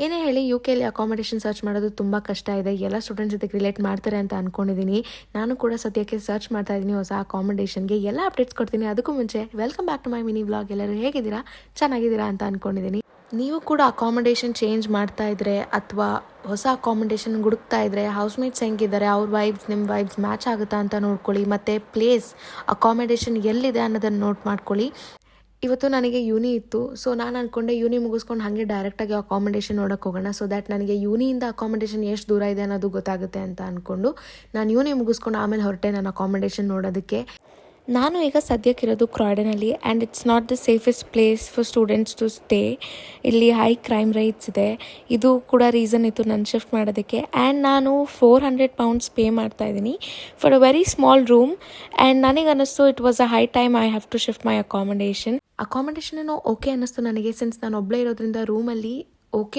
ಏನೇ ಹೇಳಿ you ಕೆಲಿ accommodation search ಮಾಡೋದು ತುಂಬ ಕಷ್ಟ ಇದೆ. ಎಲ್ಲ ಸ್ಟೂಡೆಂಟ್ಸ್ ಜೊತೆಗೆ ರಿಲೇಟ್ ಮಾಡ್ತಾರೆ ಅಂತ ಅಂದ್ಕೊಂಡಿದ್ದೀನಿ. ನಾನು ಕೂಡ ಸದ್ಯಕ್ಕೆ ಸರ್ಚ್ ಮಾಡ್ತಾ ಇದ್ದೀನಿ ಹೊಸ ಅಕಾಮಿಡೇಷನ್ಗೆ. ಎಲ್ಲ ಅಪ್ಡೇಟ್ಸ್ ಕೊಡ್ತೀನಿ. ಅದಕ್ಕೂ ಮುಂಚೆ welcome back to my mini vlog. ಎಲ್ಲರೂ ಹೇಗಿದ್ದೀರಾ, ಚೆನ್ನಾಗಿದ್ದೀರಾ ಅಂತ ಅಂದ್ಕೊಂಡಿದ್ದೀನಿ. ನೀವು ಕೂಡ ಅಕಾಮಿಡೇಷನ್ ಚೇಂಜ್ ಮಾಡ್ತಾ ಇದ್ರೆ ಅಥವಾ ಹೊಸ ಅಕಾಮಿಡೇಷನ್ ಹುಡುಕ್ತಾ ಇದ್ರೆ ಹೌಸ್ಮೇಟ್ಸ್ ಹೆಂಗಿದ್ದಾರೆ, ಅವ್ರ ವೈಬ್ಸ್ ನಿಮ್ಮ ವೈಬ್ಸ್ ಮ್ಯಾಚ್ ಆಗುತ್ತಾ ಅಂತ ನೋಡ್ಕೊಳ್ಳಿ. ಮತ್ತು ಪ್ಲೇಸ್ ಅಕಾಮಿಡೇಷನ್ ಎಲ್ಲಿದೆ ಅನ್ನೋದನ್ನು ನೋಟ್ ಮಾಡ್ಕೊಳ್ಳಿ. ಇವತ್ತು ನನಗೆ ಯೂನಿ ಇತ್ತು, ಸೊ ನಾನು ಅಂದ್ಕೊಂಡೆ ಯೂನಿ ಮುಗಿಸ್ಕೊಂಡು ಹಾಗೆ ಡೈರೆಕ್ಟಾಗಿ ಅಕಾಮಿಡೇಷನ್ ನೋಡೋಕೆ ಹೋಗೋಣ. ಸೊ ದ್ಯಾಟ್ ನನಗೆ ಯೂನಿಯಿಂದ ಅಕಾಮಿಡೇಷನ್ ಎಷ್ಟು ದೂರ ಇದೆ ಅನ್ನೋದು ಗೊತ್ತಾಗುತ್ತೆ ಅಂತ ಅಂದ್ಕೊಂಡು ನಾನು ಯೂನಿ ಮುಗಿಸ್ಕೊಂಡು ಆಮೇಲೆ ಹೊರಟೆ ನಾನು ಅಕಾಮಿಡೇಷನ್ ನೋಡೋದಕ್ಕೆ. ನಾನು ಈಗ ಸದ್ಯಕ್ಕಿರೋದು ಕ್ರಾಯ್ಡನಲ್ಲಿ and it's not the safest place for students to stay. ಇಲ್ಲಿ ಹೈ ಕ್ರೈಮ್ ರೇಟ್ಸ್ ಇದೆ. ಇದು ಕೂಡ ರೀಸನ್ ಇತ್ತು ನಾನು ಶಿಫ್ಟ್ ಮಾಡೋದಕ್ಕೆ. ಆ್ಯಂಡ್ ನಾನು £400 ಪೇ ಮಾಡ್ತಾ ಇದ್ದೀನಿ for a very small room. And ನನಗೆ ಅನ್ನಿಸ್ತು it was a high time I have to shift my accommodation okay ಅನ್ನಿಸ್ತು ನನಗೆ. ಸಿನ್ಸ್ ನಾನು ಒಬ್ಬಳೇ ಇರೋದ್ರಿಂದ ರೂಮಲ್ಲಿ ಓಕೆ